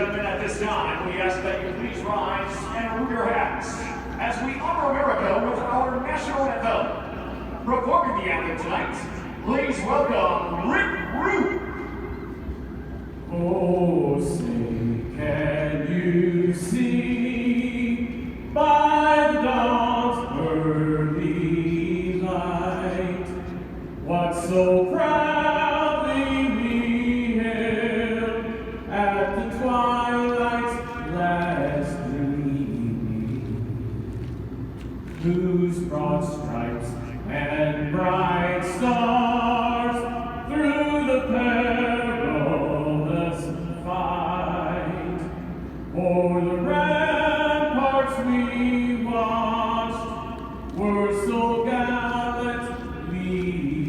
gentlemen, at this time, we ask that you please rise and remove your hats as we honor America with our national anthem. Performing the anthem tonight, please welcome Roop. Oh, say, can you see by the dawn's early light what so proudly we hailed at the twilight's last gleaming, whose broad stripes and bright stars through the perilous fight o'er the ramparts we watched were so gallantly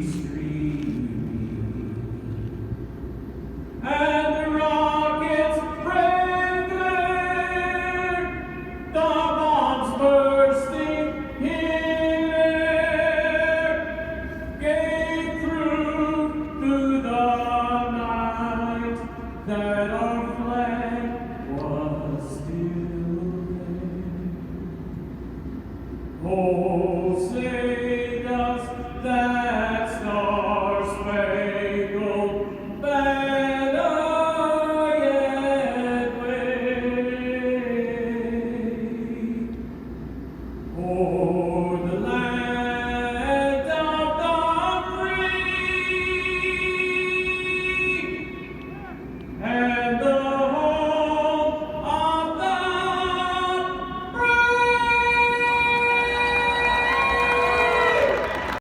streaming, and the rockets' brave glare, the bombs bursting here, gave proof through the night that our flag was still there. Oh, say does that star-spangled banner yet wave o'er